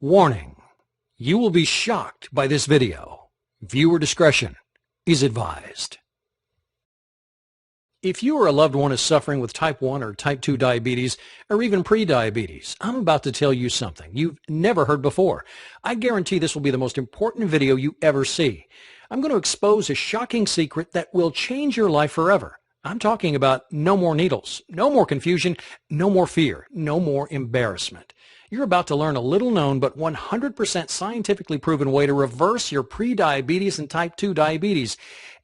Warning: you will be shocked by this video. Viewer discretion is advised. If you or a loved one is suffering with type 1 or type 2 diabetes, or even pre-diabetes, I'm about to tell you something you've never heard before. I guarantee this will be the most important video you ever see. I'm going to expose a shocking secret that will change your life forever. I'm talking about no more needles, no more confusion, no more fear, no more embarrassment. You're about to learn a little known but 100% scientifically proven way to reverse your pre-diabetes and type 2 diabetes.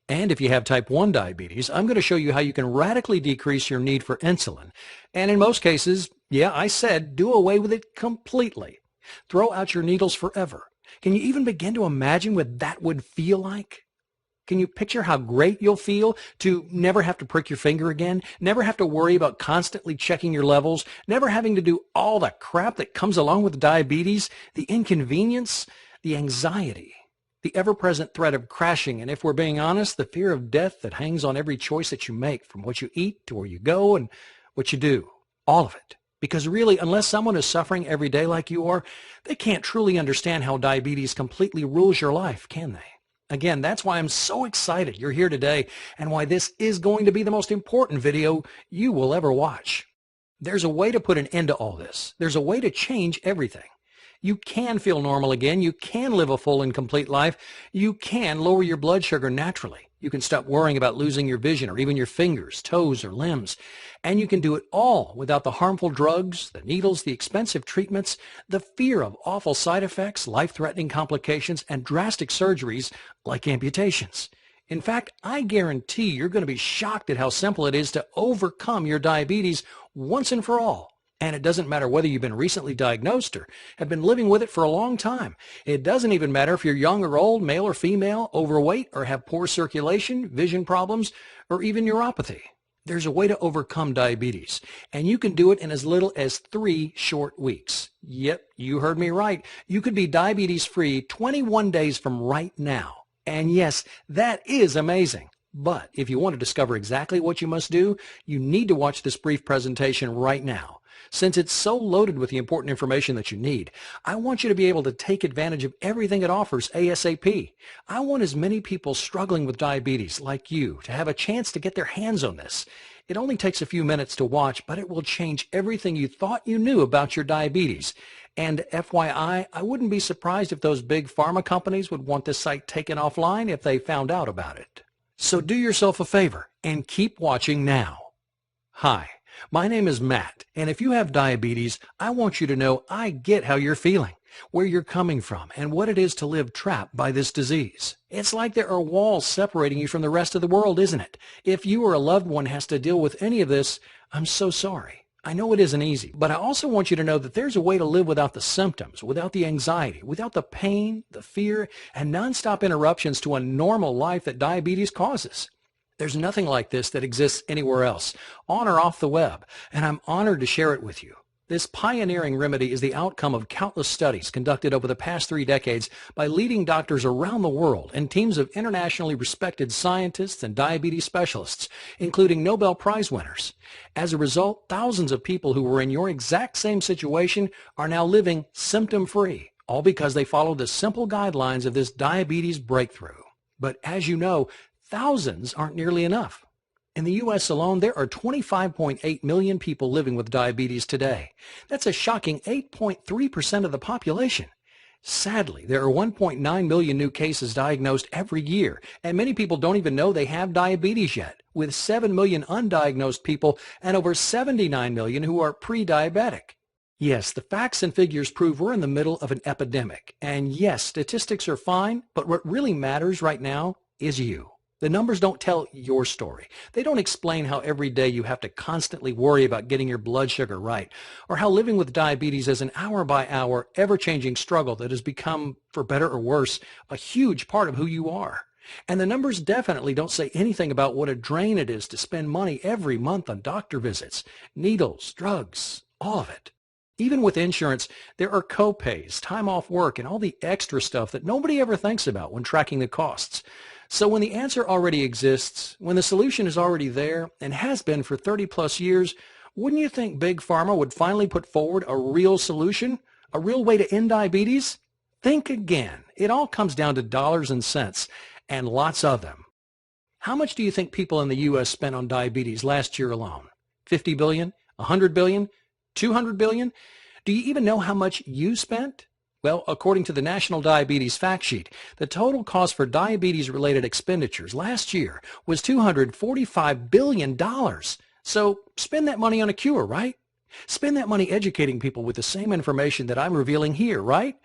And if you have type 1 diabetes, I'm going to show you how you can radically decrease your need for insulin. And in most cases, yeah, I said do away with it completely. Throw out your needles forever. Can you even begin to imagine what that would feel like? Can you picture how great you'll feel to never have to prick your finger again, never have to worry about constantly checking your levels, never having to do all the crap that comes along with diabetes, the inconvenience, the anxiety, the ever-present threat of crashing, and if we're being honest, the fear of death that hangs on every choice that you make, from what you eat to where you go and what you do, all of it. Because really, unless someone is suffering every day like you are, they can't truly understand how diabetes completely rules your life, can they? Again, that's why I'm so excited you're here today and why this is going to be the most important video you will ever watch. There's a way to put an end to all this. There's a way to change everything. You can feel normal again. You can live a full and complete life. You can lower your blood sugar naturally. You can stop worrying about losing your vision or even your fingers, toes, or limbs. And you can do it all without the harmful drugs, the needles, the expensive treatments, the fear of awful side effects, life-threatening complications, and drastic surgeries like amputations. In fact, I guarantee you're going to be shocked at how simple it is to overcome your diabetes once and for all. And it doesn't matter whether you've been recently diagnosed or have been living with it for a long time. It doesn't even matter if you're young or old, male or female, overweight, or have poor circulation, vision problems, or even neuropathy. There's a way to overcome diabetes, and you can do it in as little as 3 short weeks. Yep, you heard me right. You could be diabetes-free 21 days from right now. And yes, that is amazing. But if you want to discover exactly what you must do, you need to watch this brief presentation right now. Since it's so loaded with the important information that you need, I want you to be able to take advantage of everything it offers ASAP. I want as many people struggling with diabetes like you to have a chance to get their hands on this. It only takes a few minutes to watch, but it will change everything you thought you knew about your diabetes. And FYI, I wouldn't be surprised if those big pharma companies would want this site taken offline if they found out about it. So do yourself a favor and keep watching now. Hi. My name is Matt, and if you have diabetes, I want you to know I get how you're feeling, where you're coming from, and what it is to live trapped by this disease. It's like there are walls separating you from the rest of the world, isn't it? If you or a loved one has to deal with any of this, I'm so sorry. I know it isn't easy, but I also want you to know that there's a way to live without the symptoms, without the anxiety, without the pain, the fear, and nonstop interruptions to a normal life that diabetes causes. There's nothing like this that exists anywhere else, on or off the web, and I'm honored to share it with you. This pioneering remedy is the outcome of countless studies conducted over the past 3 decades by leading doctors around the world and teams of internationally respected scientists and diabetes specialists, including Nobel Prize winners. As a result, thousands of people who were in your exact same situation are now living symptom-free, all because they followed the simple guidelines of this diabetes breakthrough. But as you know, thousands aren't nearly enough. In the U.S. alone, there are 25.8 million people living with diabetes today. That's a shocking 8.3% of the population. Sadly, there are 1.9 million new cases diagnosed every year, and many people don't even know they have diabetes yet, with 7 million undiagnosed people and over 79 million who are pre-diabetic. Yes, the facts and figures prove we're in the middle of an epidemic. And yes, statistics are fine, but what really matters right now is you. The numbers don't tell your story. They don't explain how every day you have to constantly worry about getting your blood sugar right, or how living with diabetes is an hour-by-hour, ever-changing struggle that has become, for better or worse, a huge part of who you are. And the numbers definitely don't say anything about what a drain it is to spend money every month on doctor visits, needles, drugs, all of it. Even with insurance, there are co-pays, time off work, and all the extra stuff that nobody ever thinks about when tracking the costs. So when the answer already exists, when the solution is already there and has been for 30 plus years, wouldn't you think Big Pharma would finally put forward a real solution? A real way to end diabetes? Think again. It all comes down to dollars and cents, and lots of them. How much do you think people in the U.S. spent on diabetes last year alone? 50 billion? 100 billion? 200 billion? Do you even know how much you spent? Well, according to the National Diabetes Fact Sheet, the total cost for diabetes-related expenditures last year was $245 billion. So spend that money on a cure, right? Spend that money educating people with the same information that I'm revealing here, right?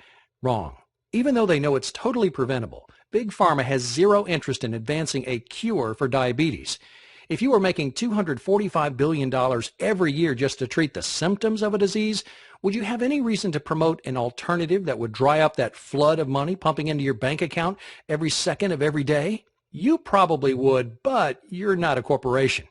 Wrong. Even though they know it's totally preventable, Big Pharma has zero interest in advancing a cure for diabetes. If you were making $245 billion every year just to treat the symptoms of a disease, would you have any reason to promote an alternative that would dry up that flood of money pumping into your bank account every second of every day? You probably would, but you're not a corporation.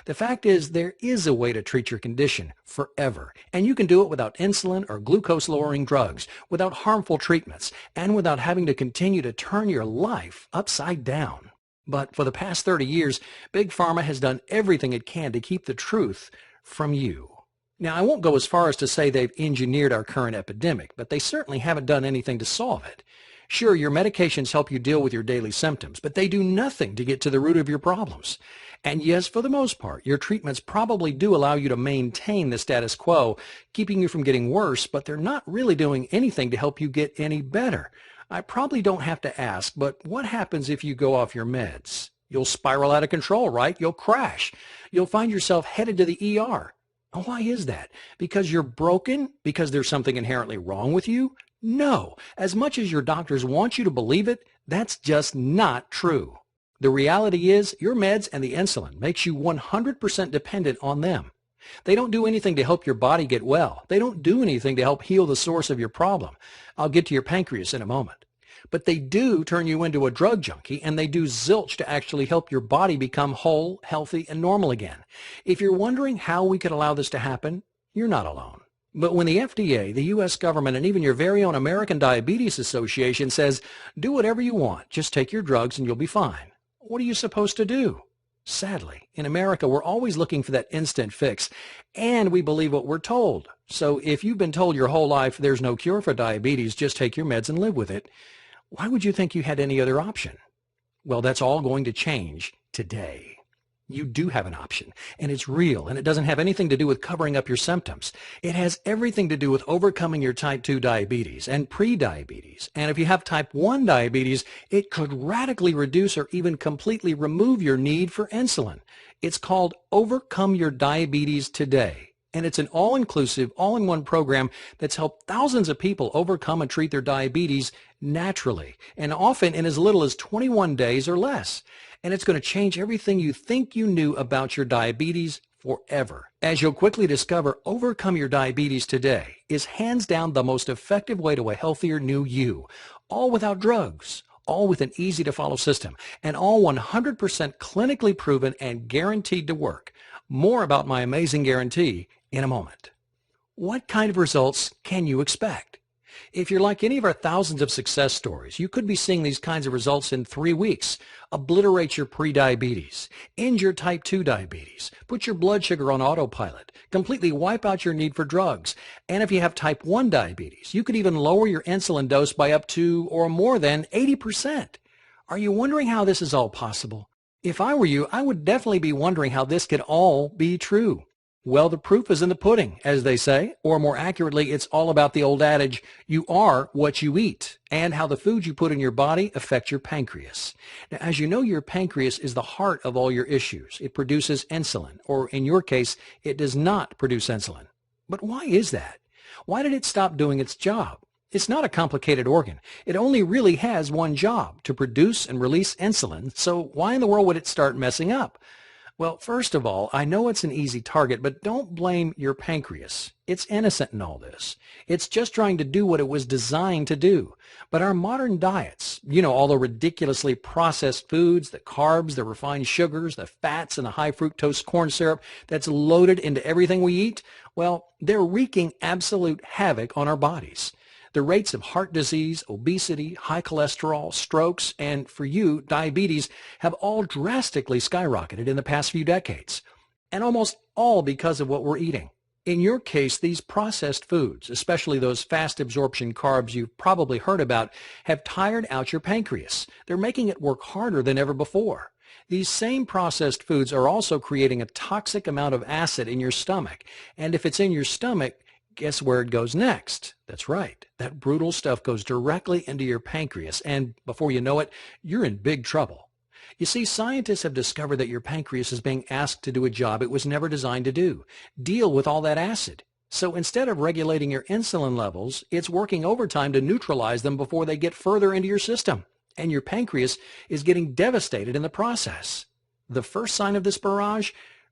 The fact is, there is a way to treat your condition forever, and you can do it without insulin or glucose-lowering drugs, without harmful treatments, and without having to continue to turn your life upside down. But for the past 30 years, Big Pharma has done everything it can to keep the truth from you. Now, I won't go as far as to say they've engineered our current epidemic, but they certainly haven't done anything to solve it. Sure, your medications help you deal with your daily symptoms, but they do nothing to get to the root of your problems. And yes, for the most part, your treatments probably do allow you to maintain the status quo, keeping you from getting worse, but they're not really doing anything to help you get any better. I probably don't have to ask, but what happens if you go off your meds? You'll spiral out of control, right? You'll crash. You'll find yourself headed to the ER. Why is that? Because you're broken? Because there's something inherently wrong with you? No. As much as your doctors want you to believe it, that's just not true. The reality is your meds and the insulin makes you 100% dependent on them. They don't do anything to help your body get well. They don't do anything to help heal the source of your problem. I'll get to your pancreas in a moment. But they do turn you into a drug junkie, and they do zilch to actually help your body become whole, healthy, and normal again. If you're wondering how we could allow this to happen, you're not alone. But when the FDA, the U.S. government, and even your very own American Diabetes Association says, do whatever you want, just take your drugs and you'll be fine, what are you supposed to do? Sadly, in America, we're always looking for that instant fix, and we believe what we're told. So if you've been told your whole life there's no cure for diabetes, just take your meds and live with it, why would you think you had any other option? Well, that's all going to change today. You do have an option, and it's real, and it doesn't have anything to do with covering up your symptoms. It has everything to do with overcoming your type 2 diabetes and pre-diabetes. And if you have type 1 diabetes, it could radically reduce or even completely remove your need for insulin. It's called Overcome Your Diabetes Today. And it's an all-inclusive, all-in-one program that's helped thousands of people overcome and treat their diabetes naturally, and often in as little as 21 days or less. And it's going to change everything you think you knew about your diabetes forever. As you'll quickly discover, Overcome Your Diabetes Today is hands down the most effective way to a healthier new you, all without drugs, all with an easy-to-follow system, and all 100% clinically proven and guaranteed to work. More about my amazing guarantee in a moment. What kind of results can you expect? If you're like any of our thousands of success stories, you could be seeing these kinds of results in 3 weeks. Obliterate your pre-diabetes, end your type 2 diabetes, put your blood sugar on autopilot, completely wipe out your need for drugs. And if you have type 1 diabetes, you could even lower your insulin dose by up to or more than 80%. Are you wondering how this is all possible? If I were you, I would definitely be wondering how this could all be true. Well, the proof is in the pudding, as they say, or more accurately, it's all about the old adage, you are what you eat, and how the foods you put in your body affect your pancreas. Now, as you know, your pancreas is the heart of all your issues. It produces insulin, or in your case, it does not produce insulin. But why is that? Why did it stop doing its job? It's not a complicated organ. It only really has one job, to produce and release insulin, so why in the world would it start messing up? Well, first of all, I know it's an easy target, but don't blame your pancreas. It's innocent in all this. It's just trying to do what it was designed to do. But our modern diets, all the ridiculously processed foods, the carbs, the refined sugars, the fats, and the high fructose corn syrup that's loaded into everything we eat, well, they're wreaking absolute havoc on our bodies. The rates of heart disease, obesity, high cholesterol, strokes, and for you, diabetes, have all drastically skyrocketed in the past few decades. And almost all because of what we're eating. In your case, these processed foods, especially those fast absorption carbs you've probably heard about, have tired out your pancreas. They're making it work harder than ever before. These same processed foods are also creating a toxic amount of acid in your stomach. And if it's in your stomach, guess where it goes next? That's right. That brutal stuff goes directly into your pancreas. And before you know it, you're in big trouble. You see, scientists have discovered that your pancreas is being asked to do a job it was never designed to do. Deal with all that acid. So instead of regulating your insulin levels, it's working overtime to neutralize them before they get further into your system. And your pancreas is getting devastated in the process. The first sign of this barrage?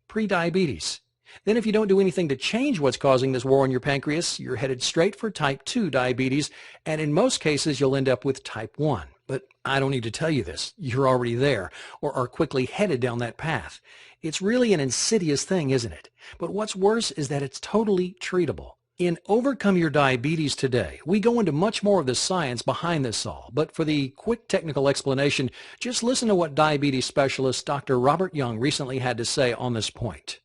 Prediabetes. Then if you don't do anything to change what's causing this war on your pancreas, you're headed straight for type 2 diabetes, and in most cases you'll end up with type 1. But I don't need to tell you this. You're already there, or are quickly headed down that path. It's really an insidious thing, isn't it? But what's worse is that it's totally treatable. In Overcome Your Diabetes Today, we go into much more of the science behind this all, but for the quick technical explanation, just listen to what diabetes specialist Dr. Robert Young recently had to say on this point.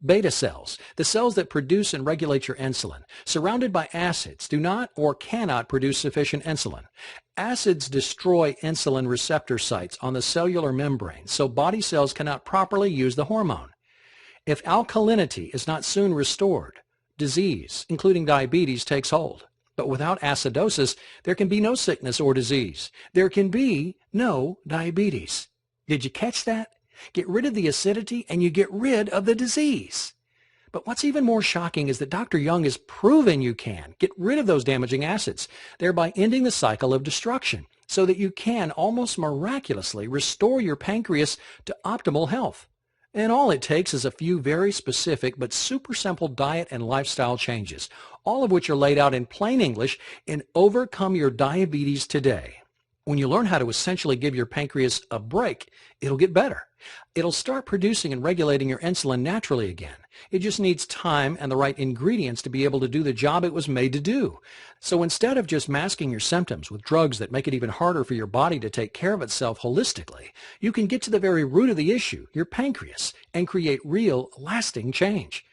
Beta cells, the cells that produce and regulate your insulin, surrounded by acids, do not or cannot produce sufficient insulin. Acids destroy insulin receptor sites on the cellular membrane, so body cells cannot properly use the hormone. If alkalinity is not soon restored, disease, including diabetes, takes hold. But without acidosis, there can be no sickness or disease. There can be no diabetes. Did you catch that? Get rid of the acidity and you get rid of the disease. But what's even more shocking is that Dr. Young has proven you can get rid of those damaging acids, thereby ending the cycle of destruction, so that you can almost miraculously restore your pancreas to optimal health. And all it takes is a few very specific but super simple diet and lifestyle changes, all of which are laid out in plain English in Overcome Your Diabetes Today. When you learn how to essentially give your pancreas a break, it'll get better. It'll start producing and regulating your insulin naturally again. It just needs time and the right ingredients to be able to do the job it was made to do. So instead of just masking your symptoms with drugs that make it even harder for your body to take care of itself holistically, you can get to the very root of the issue, your pancreas, and create real, lasting change.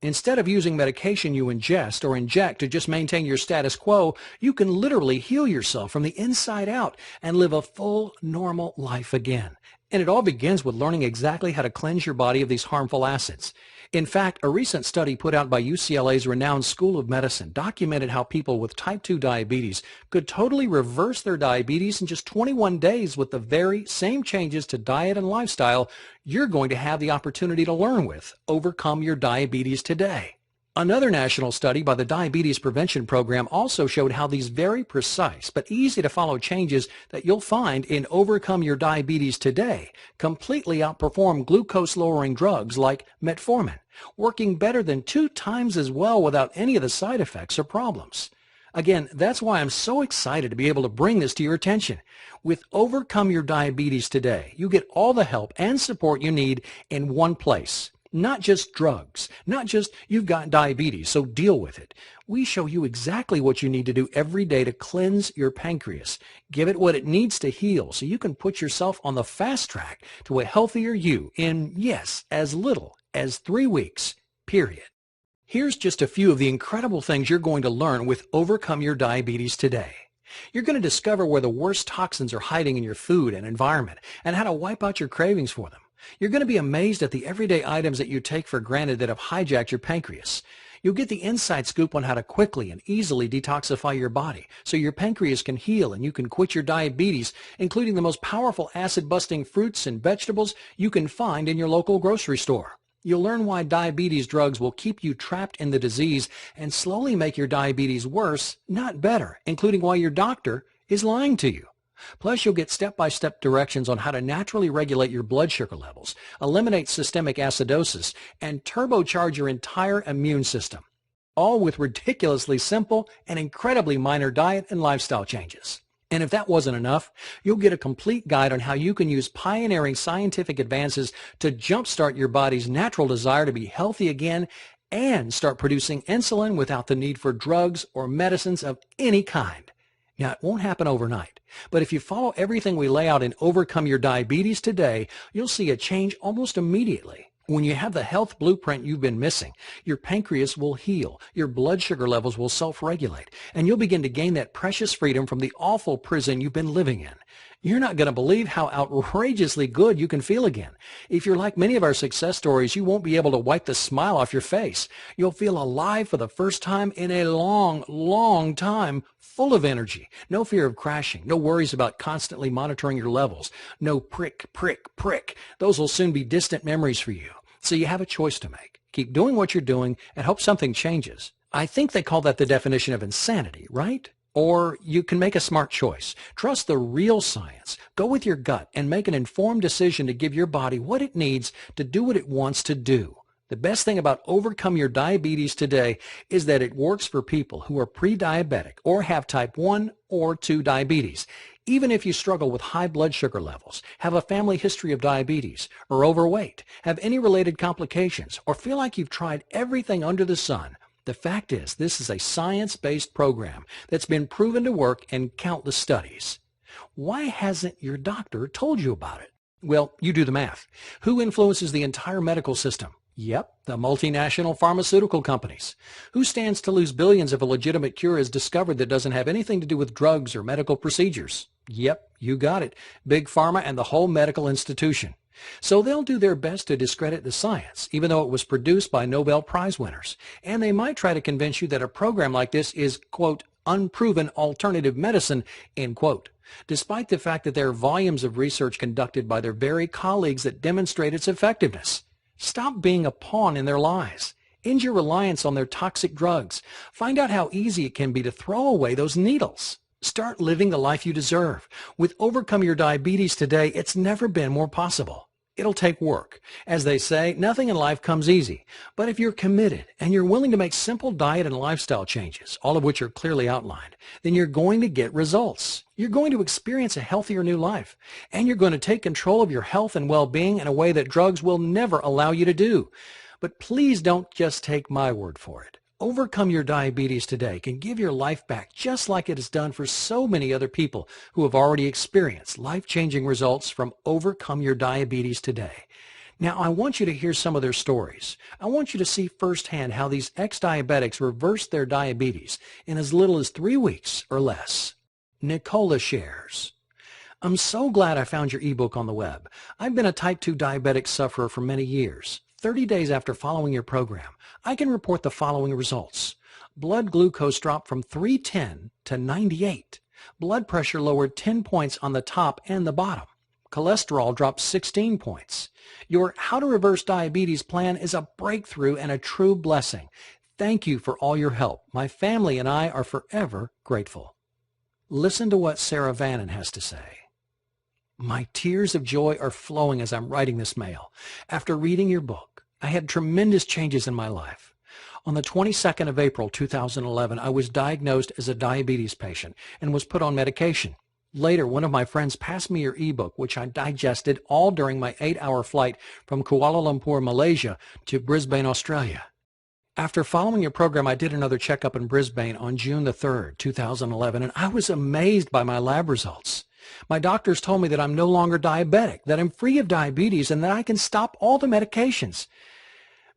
Instead of using medication you ingest or inject to just maintain your status quo, you can literally heal yourself from the inside out and live a full, normal life again. And it all begins with learning exactly how to cleanse your body of these harmful acids. In fact, a recent study put out by UCLA's renowned School of Medicine documented how people with type 2 diabetes could totally reverse their diabetes in just 21 days with the very same changes to diet and lifestyle you're going to have the opportunity to learn with. Overcome Your Diabetes Today. Another national study by the Diabetes Prevention Program also showed how these very precise but easy to follow changes that you'll find in Overcome Your Diabetes Today completely outperform glucose-lowering drugs like metformin, working better than 2 times as well without any of the side effects or problems. Again, that's why I'm so excited to be able to bring this to your attention. With Overcome Your Diabetes Today, you get all the help and support you need in one place. Not just drugs, not just you've got diabetes, so deal with it. We show you exactly what you need to do every day to cleanse your pancreas. Give it what it needs to heal so you can put yourself on the fast track to a healthier you in, yes, as little as 3 weeks, period. Here's just a few of the incredible things you're going to learn with Overcome Your Diabetes Today. You're going to discover where the worst toxins are hiding in your food and environment and how to wipe out your cravings for them. You're going to be amazed at the everyday items that you take for granted that have hijacked your pancreas. You'll get the inside scoop on how to quickly and easily detoxify your body so your pancreas can heal and you can quit your diabetes, including the most powerful acid-busting fruits and vegetables you can find in your local grocery store. You'll learn why diabetes drugs will keep you trapped in the disease and slowly make your diabetes worse, not better, including why your doctor is lying to you. Plus, you'll get step-by-step directions on how to naturally regulate your blood sugar levels, eliminate systemic acidosis, and turbocharge your entire immune system, all with ridiculously simple and incredibly minor diet and lifestyle changes. And if that wasn't enough, you'll get a complete guide on how you can use pioneering scientific advances to jumpstart your body's natural desire to be healthy again and start producing insulin without the need for drugs or medicines of any kind. Now, it won't happen overnight, but if you follow everything we lay out in Overcome Your Diabetes Today, you'll see a change almost immediately. When you have the health blueprint you've been missing, your pancreas will heal, your blood sugar levels will self-regulate, and you'll begin to gain that precious freedom from the awful prison you've been living in. You're not going to believe how outrageously good you can feel again. If you're like many of our success stories, you won't be able to wipe the smile off your face. You'll feel alive for the first time in a long, long time, full of energy. No fear of crashing, no worries about constantly monitoring your levels, no prick, prick, prick. Those will soon be distant memories for you. So you have a choice to make. Keep doing what you're doing and hope something changes. I think they call that the definition of insanity, right? Or you can make a smart choice. Trust the real science. Go with your gut and make an informed decision to give your body what it needs to do what it wants to do. The best thing about Overcome Your Diabetes today is that it works for people who are pre-diabetic or have type 1 or 2 diabetes. Even if you struggle with high blood sugar levels, have a family history of diabetes, or overweight, have any related complications, or feel like you've tried everything under the sun, the fact is this is a science-based program that's been proven to work in countless studies. Why hasn't your doctor told you about it? Well, you do the math. Who influences the entire medical system? Yep, the multinational pharmaceutical companies. Who stands to lose billions if a legitimate cure is discovered that doesn't have anything to do with drugs or medical procedures? Yep, you got it. Big Pharma and the whole medical institution. So they'll do their best to discredit the science, even though it was produced by Nobel Prize winners. And they might try to convince you that a program like this is, quote, unproven alternative medicine, end quote, despite the fact that there are volumes of research conducted by their very colleagues that demonstrate its effectiveness. Stop being a pawn in their lies. End your reliance on their toxic drugs. Find out how easy it can be to throw away those needles. Start living the life you deserve. With Overcome Your Diabetes today, it's never been more possible. It'll take work. As they say, nothing in life comes easy. But if you're committed and you're willing to make simple diet and lifestyle changes, all of which are clearly outlined, then you're going to get results. You're going to experience a healthier new life. And you're going to take control of your health and well-being in a way that drugs will never allow you to do. But please don't just take my word for it. Overcome Your Diabetes today can give your life back just like it has done for so many other people who have already experienced life-changing results from Overcome Your Diabetes today. Now, I want you to hear some of their stories. I want you to see firsthand how these ex-diabetics reversed their diabetes in as little as 3 weeks or less. Nicola shares, I'm so glad I found your ebook on the web. I've been a type 2 diabetic sufferer for many years. 30 days after following your program, I can report the following results. Blood glucose dropped from 310 to 98. Blood pressure lowered 10 points on the top and the bottom. Cholesterol dropped 16 points. Your How to Reverse Diabetes plan is a breakthrough and a true blessing. Thank you for all your help. My family and I are forever grateful. Listen to what Sarah Vannon has to say. My tears of joy are flowing as I'm writing this mail. After reading your book, I had tremendous changes in my life. On the 22nd of April 2011, I was diagnosed as a diabetes patient and was put on medication. Later, one of my friends passed me your ebook, which I digested all during my 8-hour flight from Kuala Lumpur, Malaysia to Brisbane, Australia. After following your program, I did another checkup in Brisbane on June the 3rd, 2011, and I was amazed by my lab results. My doctors told me that I'm no longer diabetic, that I'm free of diabetes, and that I can stop all the medications.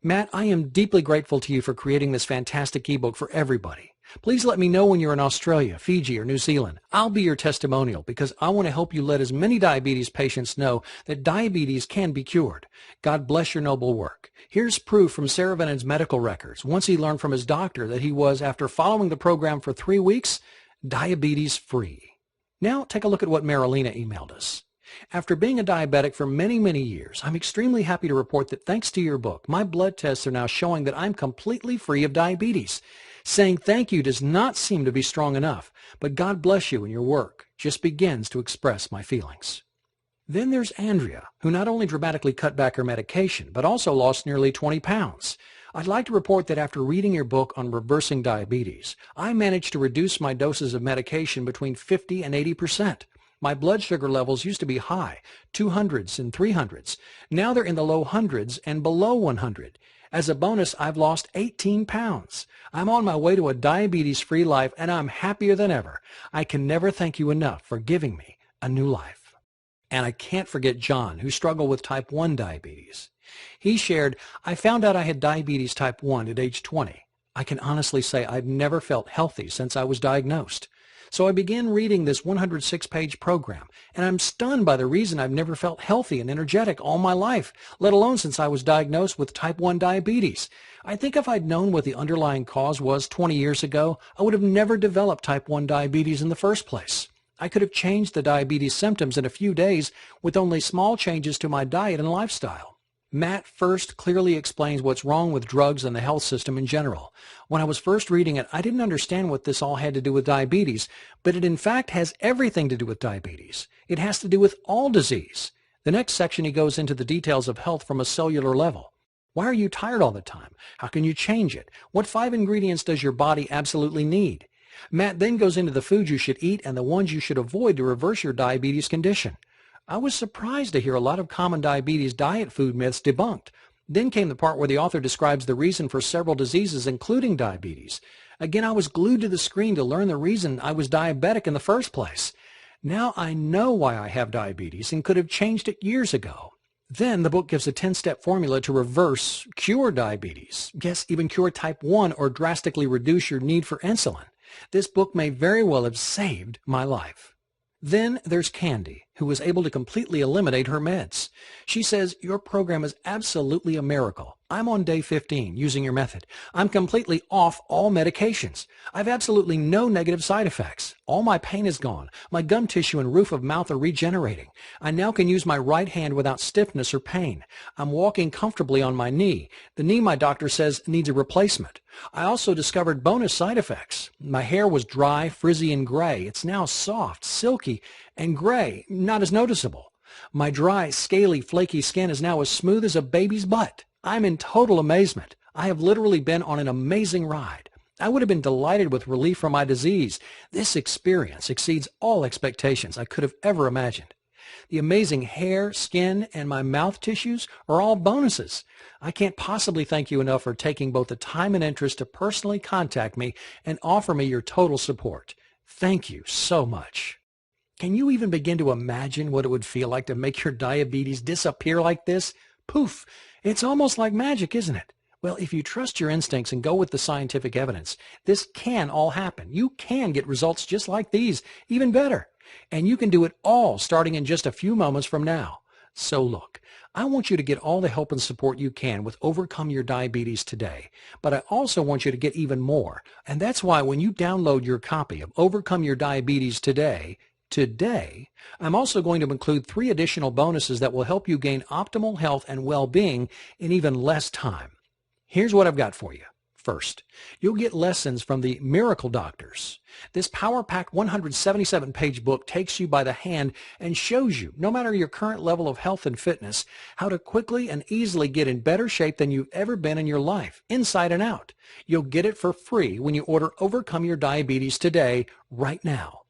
Matt, I am deeply grateful to you for creating this fantastic ebook for everybody. Please let me know when you're in Australia, Fiji, or New Zealand. I'll be your testimonial because I want to help you let as many diabetes patients know that diabetes can be cured. God bless your noble work. Here's proof from Sarah Vannon's medical records. Once he learned from his doctor that he was, after following the program for 3 weeks, diabetes free. Now take a look at what Marilena emailed us. After being a diabetic for many, many years, I'm extremely happy to report that thanks to your book, my blood tests are now showing that I'm completely free of diabetes. Saying thank you does not seem to be strong enough, but God bless you and your work just begins to express my feelings. Then there's Andrea, who not only dramatically cut back her medication, but also lost nearly 20 pounds. I'd like to report that after reading your book on reversing diabetes, I managed to reduce my doses of medication between 50 and 80%. My blood sugar levels used to be high, 200s and 300s. Now they're in the low hundreds and below 100. As a bonus, I've lost 18 pounds. I'm on my way to a diabetes-free life, and I'm happier than ever. I can never thank you enough for giving me a new life. And I can't forget John, who struggled with type 1 diabetes. He shared, "I found out I had diabetes type 1 at age 20. I can honestly say I've never felt healthy since I was diagnosed. So I began reading this 106-page program, and I'm stunned by the reason I've never felt healthy and energetic all my life, let alone since I was diagnosed with type 1 diabetes. I think if I'd known what the underlying cause was 20 years ago, I would have never developed type 1 diabetes in the first place. I could have changed the diabetes symptoms in a few days with only small changes to my diet and lifestyle." Matt first clearly explains what's wrong with drugs and the health system in general. "When I was first reading it, I didn't understand what this all had to do with diabetes, but it in fact has everything to do with diabetes. It has to do with all disease." The next section, he goes into the details of health from a cellular level. Why are you tired all the time? How can you change it? What 5 ingredients does your body absolutely need? Matt then goes into the foods you should eat and the ones you should avoid to reverse your diabetes condition. I was surprised to hear a lot of common diabetes diet food myths debunked. Then came the part where the author describes the reason for several diseases, including diabetes. Again, I was glued to the screen to learn the reason I was diabetic in the first place. Now I know why I have diabetes and could have changed it years ago. Then the book gives a 10-step formula to reverse, cure diabetes. Yes, even cure type 1 or drastically reduce your need for insulin. This book may very well have saved my life. Then there's Candy, who was able to completely eliminate her meds. She says, "Your program is absolutely a miracle. I'm on day 15 using your method. I'm completely off all medications. I've absolutely no negative side effects. All my pain is gone. My gum tissue and roof of mouth are regenerating. I now can use my right hand without stiffness or pain. I'm walking comfortably on my knee. The knee, my doctor says, needs a replacement. I also discovered bonus side effects. My hair was dry, frizzy, and gray. It's now soft, silky, and gray, not as noticeable. My dry, scaly, flaky skin is now as smooth as a baby's butt. I'm in total amazement. I have literally been on an amazing ride. I would have been delighted with relief from my disease. This experience exceeds all expectations I could have ever imagined. The amazing hair, skin, and my mouth tissues are all bonuses. I can't possibly thank you enough for taking both the time and interest to personally contact me and offer me your total support. Thank you so much." Can you even begin to imagine what it would feel like to make your diabetes disappear like this? Poof! It's almost like magic, isn't it? Well, if you trust your instincts and go with the scientific evidence, this can all happen. You can get results just like these, even better. And you can do it all starting in just a few moments from now. So look, I want you to get all the help and support you can with Overcome Your Diabetes today. But I also want you to get even more. And that's why when you download your copy of Overcome Your Diabetes today, I'm also going to include 3 additional bonuses that will help you gain optimal health and well-being in even less time. Here's what I've got for you. First, you'll get lessons from the Miracle Doctors. This power-packed 177-page book takes you by the hand and shows you, no matter your current level of health and fitness, how to quickly and easily get in better shape than you've ever been in your life, inside and out. You'll get it for free when you order Overcome Your Diabetes today, right now.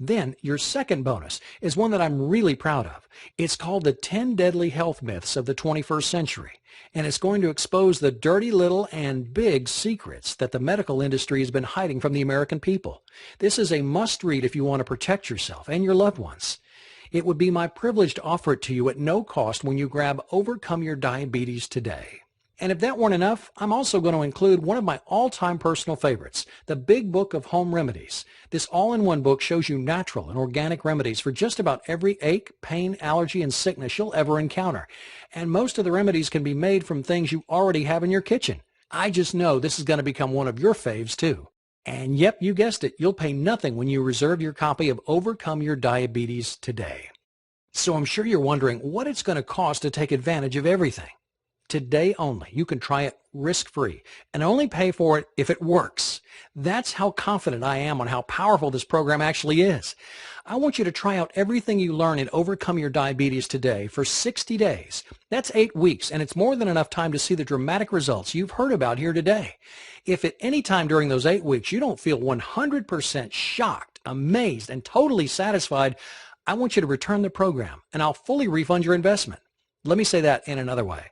Then your second bonus is one that I'm really proud of. It's called the 10 Deadly Health Myths of the 21st Century, and it's going to expose the dirty little and big secrets that the medical industry has been hiding from the American people. This is a must-read if you want to protect yourself and your loved ones. It would be my privilege to offer it to you at no cost when you grab Overcome Your Diabetes today. And if that weren't enough, I'm also going to include one of my all-time personal favorites, the Big Book of Home Remedies. This all-in-one book shows you natural and organic remedies for just about every ache, pain, allergy, and sickness you'll ever encounter. And most of the remedies can be made from things you already have in your kitchen. I just know this is going to become one of your faves too. And yep, you guessed it, you'll pay nothing when you reserve your copy of Overcome Your Diabetes today. So I'm sure you're wondering what it's going to cost to take advantage of everything. Today only, you can try it risk-free and only pay for it if it works. That's how confident I am on how powerful this program actually is. I want you to try out everything you learn in Overcome Your Diabetes today for 60 days. That's 8 weeks, and it's more than enough time to see the dramatic results you've heard about here today. If at any time during those 8 weeks you don't feel 100% shocked, amazed, and totally satisfied, I want you to return the program, and I'll fully refund your investment. Let me say that in another way.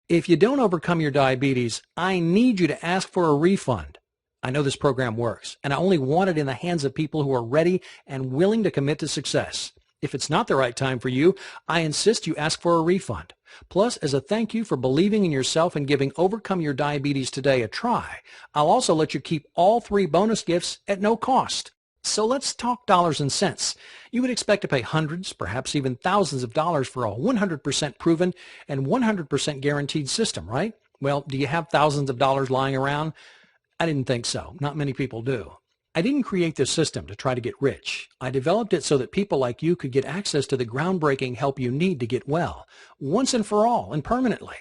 If you don't overcome your diabetes, I need you to ask for a refund. I know this program works, and I only want it in the hands of people who are ready and willing to commit to success. If it's not the right time for you, I insist you ask for a refund. Plus, as a thank you for believing in yourself and giving Overcome Your Diabetes Today a try, I'll also let you keep all 3 bonus gifts at no cost. So let's talk dollars and cents. You would expect to pay hundreds, perhaps even thousands of dollars for a 100% proven and 100% guaranteed system, right? Well, do you have thousands of dollars lying around? I didn't think so. Not many people do. I didn't create this system to try to get rich. I developed it so that people like you could get access to the groundbreaking help you need to get well, once and for all and permanently.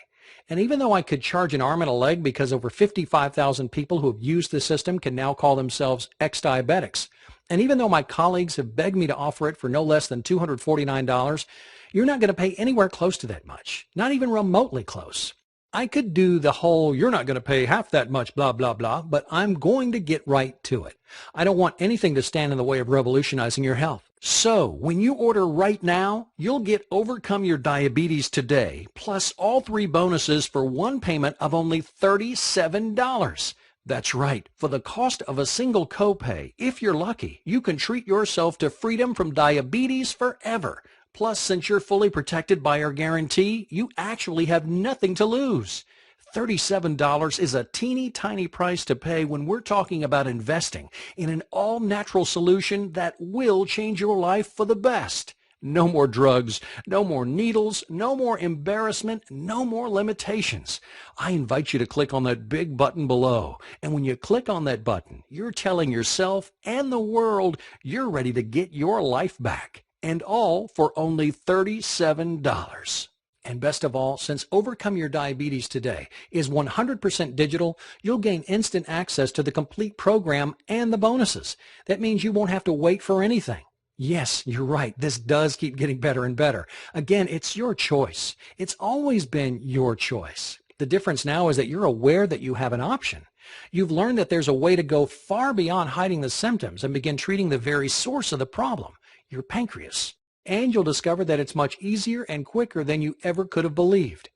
And even though I could charge an arm and a leg because over 55,000 people who have used the system can now call themselves ex-diabetics, and even though my colleagues have begged me to offer it for no less than $249, you're not going to pay anywhere close to that much, not even remotely close. I could do the whole, you're not going to pay half that much, blah, blah, blah, but I'm going to get right to it. I don't want anything to stand in the way of revolutionizing your health. So when you order right now, you'll get Overcome Your Diabetes Today, plus all 3 bonuses for one payment of only $37. That's right. For the cost of a single copay, if you're lucky, you can treat yourself to freedom from diabetes forever. Plus, since you're fully protected by our guarantee, you actually have nothing to lose. $37 is a teeny tiny price to pay when we're talking about investing in an all-natural solution that will change your life for the best. No more drugs, no more needles, no more embarrassment, no more limitations. I invite you to click on that big button below. And when you click on that button, you're telling yourself and the world you're ready to get your life back. And all for only $37. And best of all, since Overcome Your Diabetes Today is 100% digital, you'll gain instant access to the complete program and the bonuses. That means you won't have to wait for anything. Yes, you're right. This does keep getting better and better. Again, it's your choice. It's always been your choice. The difference now is that you're aware that you have an option. You've learned that there's a way to go far beyond hiding the symptoms and begin treating the very source of the problem, your pancreas. And you'll discover that it's much easier and quicker than you ever could have believed.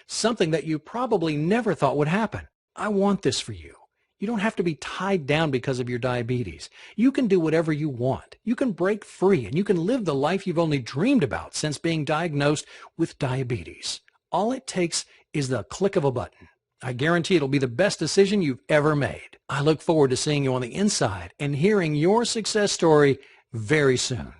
Something that you probably never thought would happen. I want this for you. You don't have to be tied down because of your diabetes. You can do whatever you want. You can break free and you can live the life you've only dreamed about since being diagnosed with diabetes. All it takes is the click of a button. I guarantee it'll be the best decision you've ever made. I look forward to seeing you on the inside and hearing your success story very soon.